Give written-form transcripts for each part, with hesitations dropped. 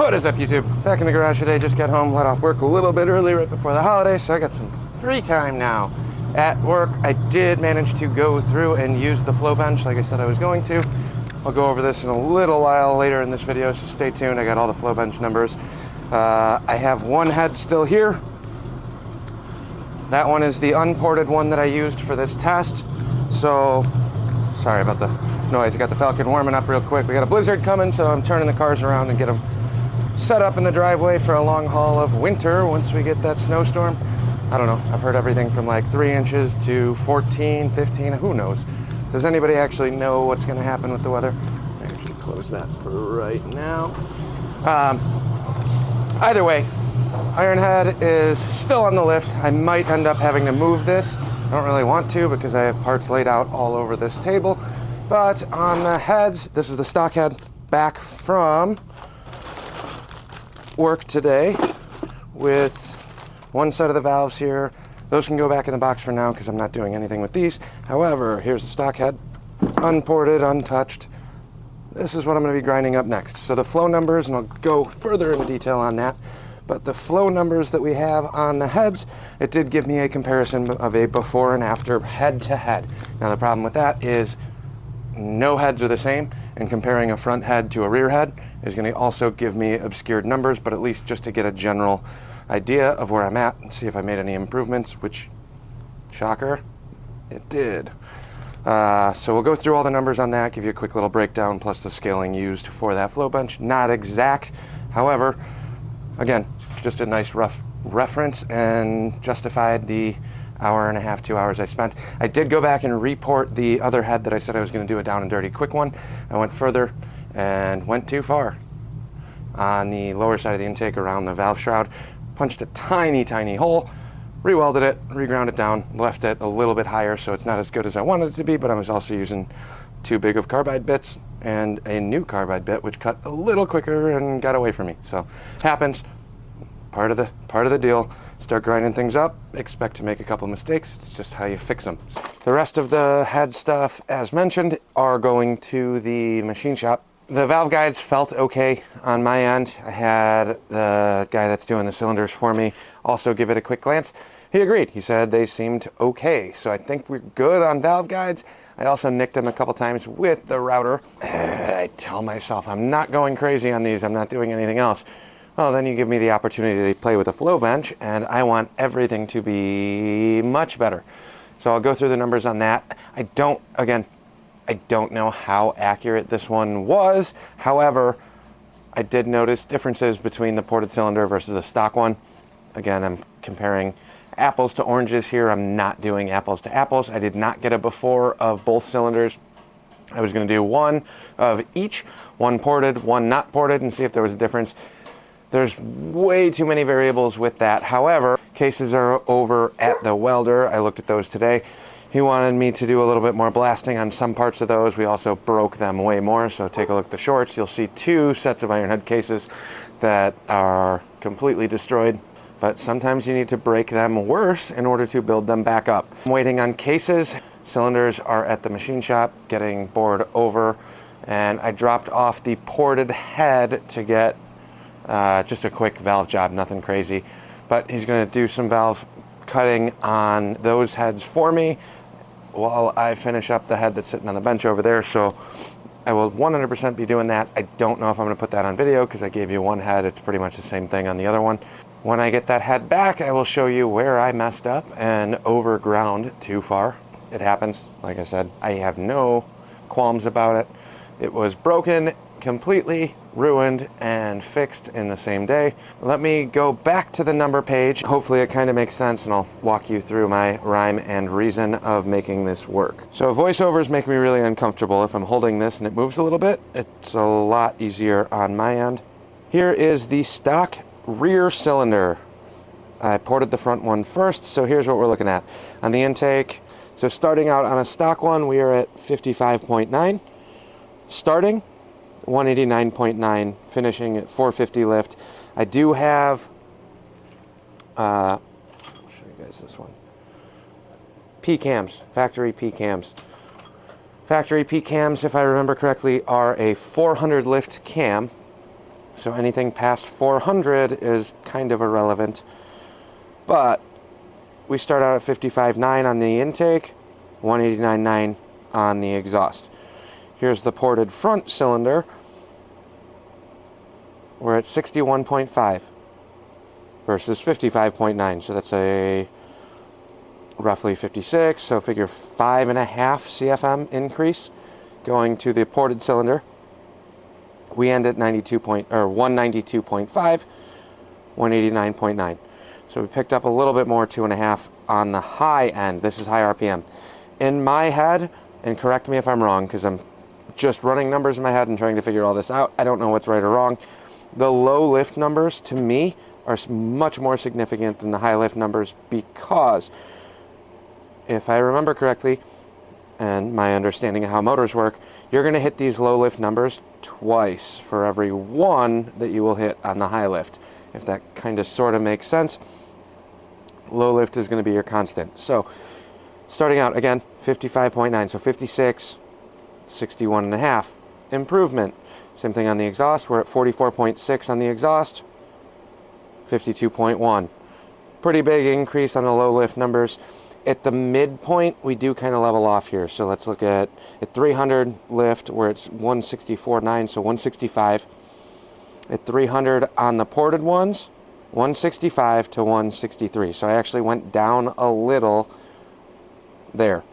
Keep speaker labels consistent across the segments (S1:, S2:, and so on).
S1: What is up, YouTube? Back in the garage today, just got home, let off work a little bit early right before the holidays, so I got some free time now. At work, I did manage to go through and use the flow bench like I said I was going to. I'll go over this in a little while later in this video, so stay tuned. I got all the flow bench numbers. I have one head still here. That one is the unported one that I used for this test. So, sorry about the noise. I got the Falcon warming up real quick. We got a blizzard coming, so I'm turning the cars around and get them set up in the driveway for a long haul of winter once we get that snowstorm. I don't know. I've heard everything from like 3 inches to 14, 15, who knows? Does anybody actually know what's going to happen with the weather? I actually close that for right now. Either way, Ironhead is still on the lift. I might end up having to move this. I don't really want to because I have parts laid out all over this table. But on the heads, this is the stock head back from work today with one set of the valves here. Those can go back in the box for now because I'm not doing anything with these. However, here's the stock head, unported, untouched. This is what I'm going to be grinding up next. So the flow numbers, and I'll go further into detail on that, but the flow numbers that we have on the heads, it did give me a comparison of a before and after head to head. Now the problem with that is no heads are the same, and comparing a front head to a rear head is going to also give me obscured numbers, but at least just to get a general idea of where I'm at and see if I made any improvements, which, shocker, it did. So we'll go through all the numbers on that, give you a quick little breakdown, plus the scaling used for that flow bench. Not exact, however, again, just a nice rough reference and justified the hour and a half, 2 hours I spent. I did go back and report the other head that I said I was going to do a down and dirty quick one. I went further and went too far on the lower side of the intake around the valve shroud. Punched a tiny, tiny hole, re-welded it, re-ground it down, left it a little bit higher so it's not as good as I wanted it to be, but I was also using too big of carbide bits and a new carbide bit which cut a little quicker and got away from me. So happens, part of the deal. Start grinding things up, expect to make a couple mistakes, it's just how you fix them. The rest of the head stuff, as mentioned, are going to the machine shop. The valve guides felt okay on my end. I had the guy that's doing the cylinders for me also give it a quick glance. He agreed. He said they seemed okay. So I think we're good on valve guides. I also nicked them a couple times with the router. I tell myself I'm not going crazy on these. I'm not doing anything else. Well, then you give me the opportunity to play with a flow bench, and I want everything to be much better. So I'll go through the numbers on that. I don't know how accurate this one was. However, I did notice differences between the ported cylinder versus a stock one. Again, I'm comparing apples to oranges here. I'm not doing apples to apples. I did not get a before of both cylinders. I was going to do one of each, one ported, one not ported, and see if there was a difference. There's way too many variables with that. However, cases are over at the welder. I looked at those today. He wanted me to do a little bit more blasting on some parts of those. We also broke them way more, so take a look at the shorts. You'll see 2 sets of Ironhead cases that are completely destroyed, but sometimes you need to break them worse in order to build them back up. I'm waiting on cases. Cylinders are at the machine shop getting bored over, and I dropped off the ported head to get just a quick valve job, nothing crazy. But he's going to do some valve cutting on those heads for me while I finish up the head that's sitting on the bench over there. So I will 100% be doing that. I don't know if I'm going to put that on video because I gave you one head. It's pretty much the same thing on the other one. When I get that head back, I will show you where I messed up and overground too far. It happens. Like I said, I have no qualms about it. It was broken, completely ruined, and fixed in the same day. Let me go back to the number page. Hopefully it kind of makes sense, and I'll walk you through my rhyme and reason of making this work. So voiceovers make me really uncomfortable. If I'm holding this and it moves a little bit, it's a lot easier on my end. Here is the stock rear cylinder. I ported the front one first, so here's what we're looking at. On the intake, so starting out on a stock one, we are at 55.9. Starting 189.9, finishing at 450 lift. I do have, I'll show you guys this one. P-cams, factory P-cams. Factory P-cams, if I remember correctly, are a 400 lift cam. So anything past 400 is kind of irrelevant. But we start out at 55.9 on the intake, 189.9 on the exhaust. Here's the ported front cylinder. We're at 61.5 versus 55.9. So that's a roughly 56. So figure 5.5 CFM increase going to the ported cylinder. We end at 192.5, 189.9. So we picked up a little bit more, 2.5 on the high end. This is high RPM. In my head, and correct me if I'm wrong, because I'm just running numbers in my head and trying to figure all this out. I don't know what's right or wrong. The low lift numbers, to me, are much more significant than the high lift numbers, because if I remember correctly, and my understanding of how motors work, you're going to hit these low lift numbers twice for every one that you will hit on the high lift. If that kind of sort of makes sense, low lift is going to be your constant. So starting out again, 55.9, so 56, 61.5. Improvement. Same thing on the exhaust. We're at 44.6 on the exhaust, 52.1. Pretty big increase on the low lift numbers. At the midpoint, we do kind of level off here. So let's look at 300 lift, where it's 164.9, so 165. At 300 on the ported ones, 165 to 163. So I actually went down a little there.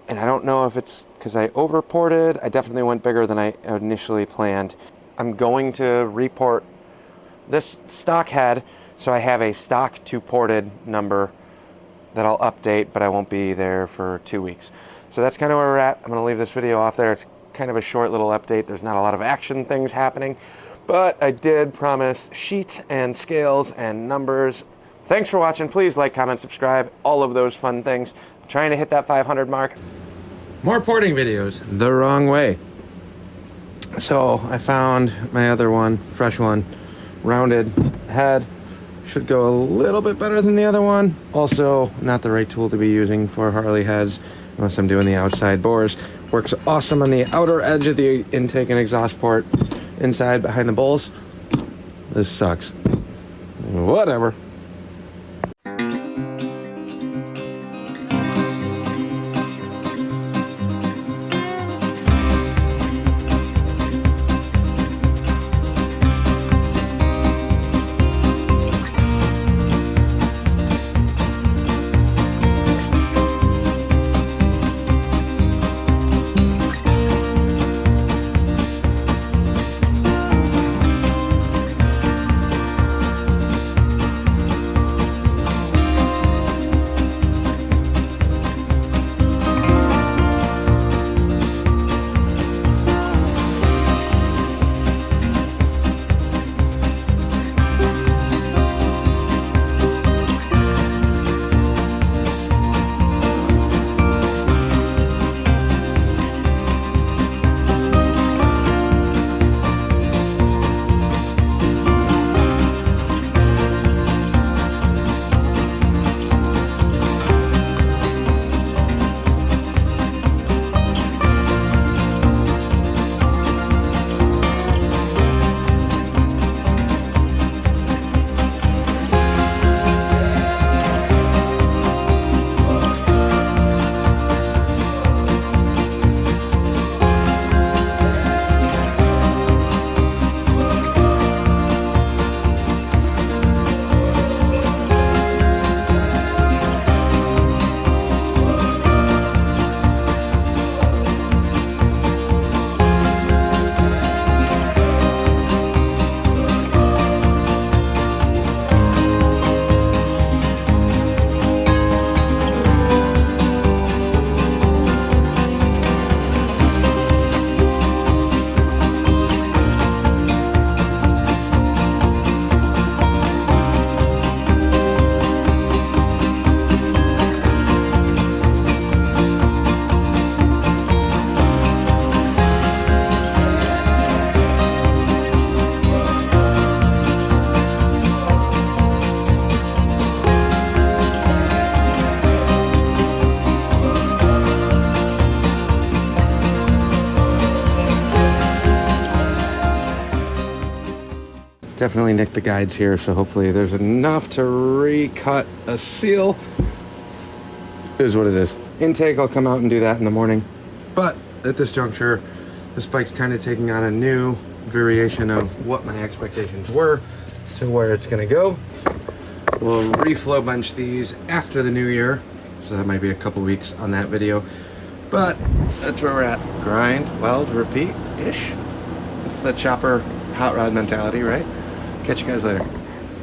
S1: And I don't know if it's because I overported. I definitely went bigger than I initially planned. I'm going to report this stock head, so I have a stock to ported number that I'll update, but I won't be there for 2 weeks. So that's kind of where we're at. I'm going to leave this video off there. It's kind of a short little update. There's not a lot of action things happening, but I did promise sheet and scales and numbers. Thanks for watching. Please like, comment, subscribe, all of those fun things. I'm trying to hit that 500 mark. More porting videos the wrong way. So I found my other one, fresh one, rounded head. Should go a little bit better than the other one. Also, not the right tool to be using for Harley heads unless I'm doing the outside bores. Works awesome on the outer edge of the intake and exhaust port, inside behind the bowls. This sucks. Whatever. Definitely nicked the guides here, so hopefully there's enough to recut a seal. Is what it is. Intake, I'll come out and do that in the morning. But at this juncture, this bike's kind of taking on a new variation of what my expectations were to where it's gonna go. We'll reflow bench these after the new year, so that might be a couple weeks on that video. But that's where we're at. Grind, weld, repeat-ish. It's the chopper hot rod mentality, right? Catch you guys later.